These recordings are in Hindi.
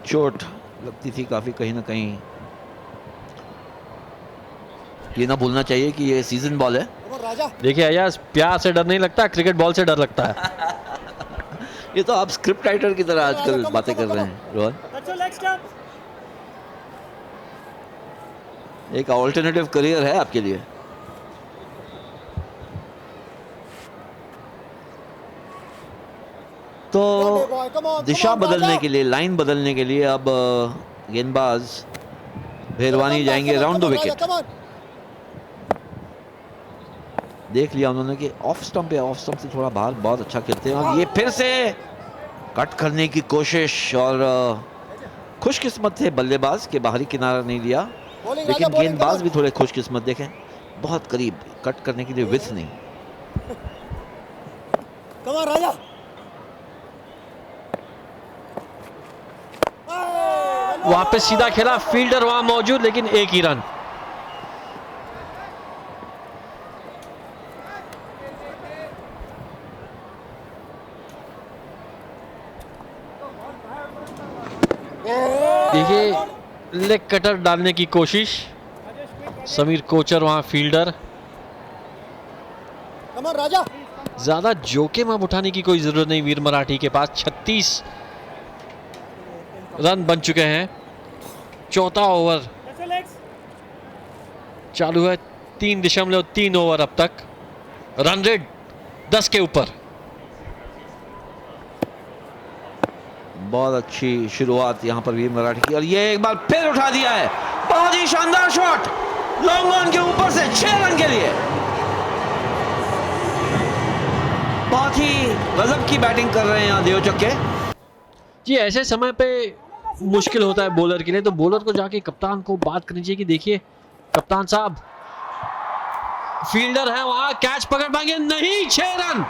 चोट लगती थी काफी कहीं ना कहीं। ये ना भूलना चाहिए कि ये सीजन बॉल है। देखिए अयाज, प्यार से डर नहीं लगता, क्रिकेट बॉल से डर लगता है। ये तो आप स्क्रिप्ट राइटर की तरह आजकल बातें कर रहे हैं रोहन। एक ऑल्टरनेटिव करियर है आपके लिए। तो दिशा बदलने के लिए, लाइन बदलने के लिए अब गेंदबाज भेरवानी जाएंगे राउंड द विकेट। देख लिया उन्होंने कि ऑफ स्टंप है, ऑफ स्टंप से थोड़ा बाहर बहुत अच्छा खेलते हैं। और ये फिर से कट करने की कोशिश, और खुशकिस्मत थे बल्लेबाज के बाहरी किनारा नहीं लिया, लेकिन गेंदबाज भी थोड़े खुशकिस्मत। देखें बहुत करीब, कट करने के लिए विथ नहीं। राजा वापस सीधा खेला, फील्डर वहां मौजूद, लेकिन एक ही रन। देखिए लेग कटर डालने की कोशिश, समीर कोचर वहां फील्डर। राजा ज्यादा जोखिम अब उठाने की कोई जरूरत नहीं वीर मराठी के पास। 36 रन बन चुके हैं। चौथा ओवर चालू है, 3.3 ओवर अब तक। रन रेट 10 के ऊपर। बहुत अच्छी शुरुआत यहां पर वीर मराठी की, और ये एक बार फिर उठा दिया है। बहुत ही शानदार शॉट, लॉन्ग ऑन के ऊपर से 6 रन के लिए। बहुत ही गजब की बैटिंग कर रहे हैं यहां देवचक्के जी। ऐसे समय पे मुश्किल होता है बॉलर के लिए, तो बॉलर को जाके कप्तान को बात करनी चाहिए कि देखिए कप्तान साहब, फील्डर है वहां, कैच पकड़ पाएंगे नहीं। 6 रन,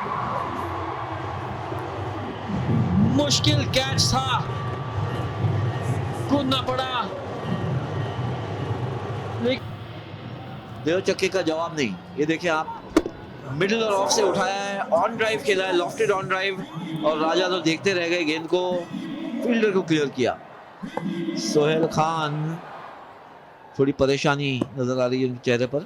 मुश्किल कैच था, कूदना पड़ा। देवचक्के का जवाब नहीं। ये देखिए आप, मिडिल और ऑफ से उठाया है, ऑन ड्राइव खेला है, लॉफ्टेड ऑन ड्राइव, और राजा तो देखते रह गए गेंद को, फील्डर को क्लियर किया। सोहेल खान, थोड़ी परेशानी नजर आ रही है उनके चेहरे पर।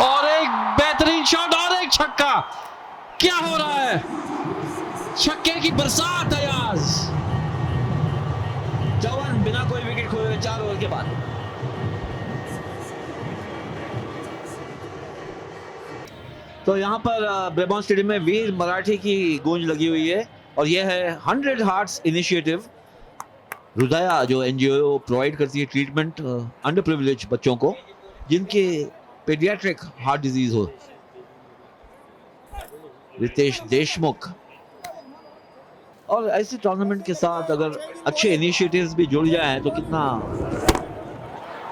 और एक बेहतरीन शॉट और एक छक्का। क्या हो रहा है? छक्के की बरसात है आज। जवान बिना कोई विकेट खोए 4 ओवर के बाद। तो यहाँ पर ब्रेबॉर्न स्टेडियम में वीर मराठी की गूंज लगी हुई है, और यह है 100 हार्ट्स इनिशिएटिव। हृदया जो एनजीओ प्रोवाइड करती है ट्रीटमेंट अंडर प्रिविलेज बच्चों को जिनके पेडियाट्रिक हार्ट डिजीज हो। रितेश देशमुख। और ऐसे टूर्नामेंट के साथ अगर अच्छे इनिशिएटिव्स भी जुड़ जाएं तो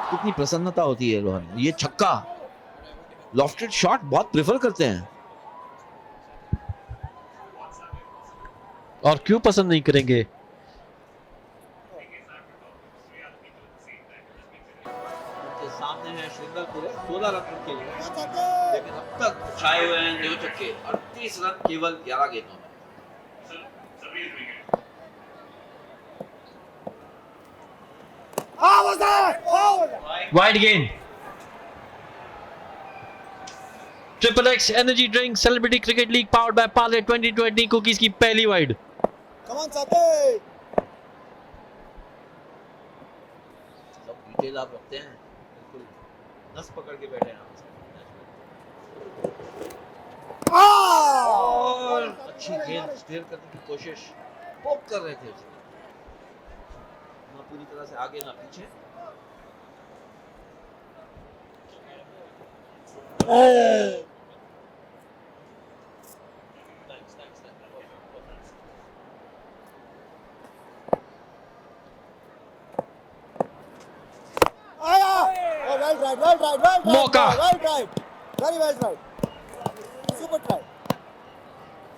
कितनी प्रसन्नता होती है रोहन। ये छक्का, लॉफ्टेड शॉट बहुत प्रेफर करते हैं। और क्यों पसंद नहीं करेंगे? उनके सामने है श्रींगलपुरे 16 रन के लिए, लेकिन अब तक छाए हुए हैं देवचक्के 38 रन केवल 11 गेंदों में। वाइड गेंद। Triple x energy drink celebrity cricket league powered by Parle 2020 cookies की पहली वाइड। डिटेल आप रखते हैं, बिल्कुल नस पकड़ के बैठे हैं और अच्छी गेंद स्टीयर करने की कोशिश, पोक कर रहे थे उसे, ना पूरी तरह से आगे ना पीछे। मौका,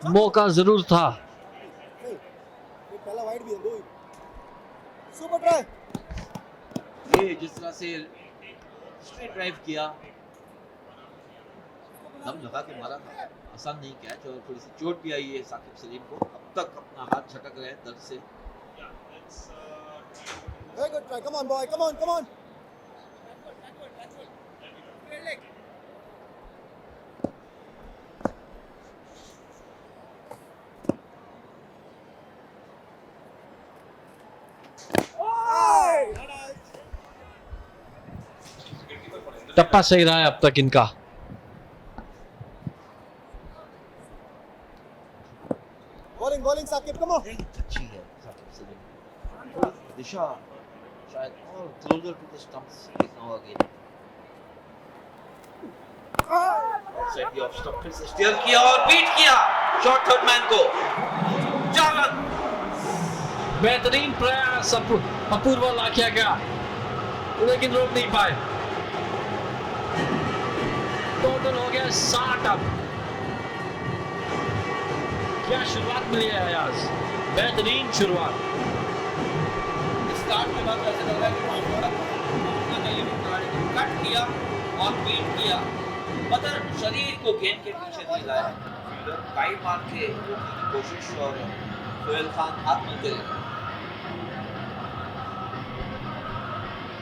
मौका जरूर था। ये जिस तरह से स्ट्रेट ड्राइव किया, दम लगा के मारा था, पसंद नहीं कैच और थोड़ी सी चोट भी आई है साकिब सलीम को। अब तक अपना हाथ झटक रहे हैं दर्द से। Very good try. Come on, boy. Come on, come on. टप्पा सही रहा है अब तक इनका। Bowling, bowling, Saqib. Come on. अच्छी है साकिब सलीम। थोड़ी दिशा शायद और क्लोजर टू द स्टंप्स देखना होगा गेंद। सेट दी ऑफ स्टंप फिर से स्टीयर किया और बीट किया शॉर्ट थर्ड मैन को। 4 रन। बेहतरीन प्रयास अपूर्व लाखिया का, लेकिन रोक नहीं पाए। टोटल हो गया 60 अब। क्या शुरुआत मिली है अयाज, बेहतरीन शुरुआत। स्टार्ट के बाद ऐसा लग रहा है कि थोड़ा चाहिए कट किया और बीट किया, मगर शरीर को गेंद के पीछे नहीं लाया। फील्डर टाइट मार के रोकने की कोशिश और सोहेल खान हाथ मिलते रहे।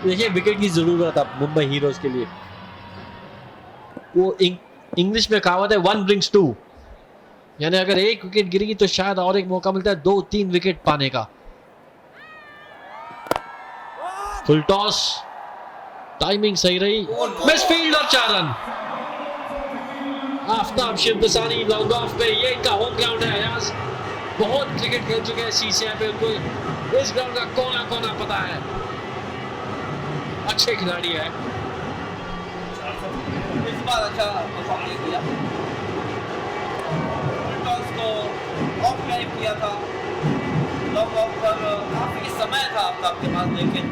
देखिए विकेट की जरूरत अब मुंबई हीरोज के लिए। वो इंग्लिश में कहावत है 1 brings 2, यानी अगर एक विकेट गिरेगी तो शायद और एक मौका मिलता है 2-3 विकेट पाने का। फुल टॉस, टाइमिंग सही रही, मिसफील्ड और 4 run. Aftab Shivdasani long off पे, ये इनका होम ग्राउंड है अयाज। बहुत क्रिकेट खेल चुके हैं सीसीआई पे, उनको इस ग्राउंड का कोना कोना पता है। अच्छे खिलाड़ी है। इस बार अच्छा परफॉर्म नहीं किया, टॉस को ऑफ टाइम किया था, लॉन्ग ऑफ पर काफी समय था आफ्ताब के पास, लेकिन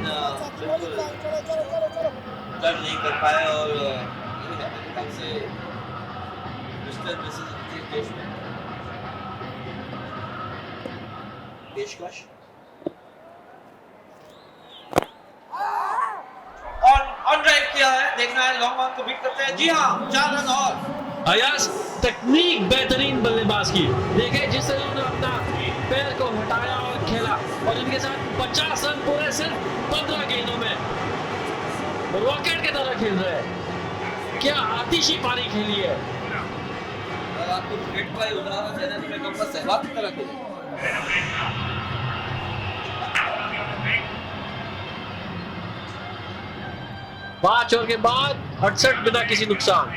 बिल्कुल टर्न नहीं कर पाए। और ये है मेरे ख्याल से मिस्टर मिसेस देश में पेशकश ऑन ड्राइव किया है। देखना है लॉन्ग ऑन को बीट करते हैं। जी हाँ, 4 रन और। अयाज तकनीक बेहतरीन बल्लेबाज की, देखे जिस तरह उन्होंने अपना पैर को हटाया और खेला, और इनके साथ 50 रन पूरे सिर्फ 15 गेंदों में। रॉकेट की तरह खेल रहे हैं, क्या आतिशी पारी खेली है। अगर आपको क्रिकेट का उदाहरण देना तो मैं कहूँगा सहवाग की तरह खेले। 5 ओवर के बाद 68 बिना किसी नुकसान।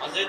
मजे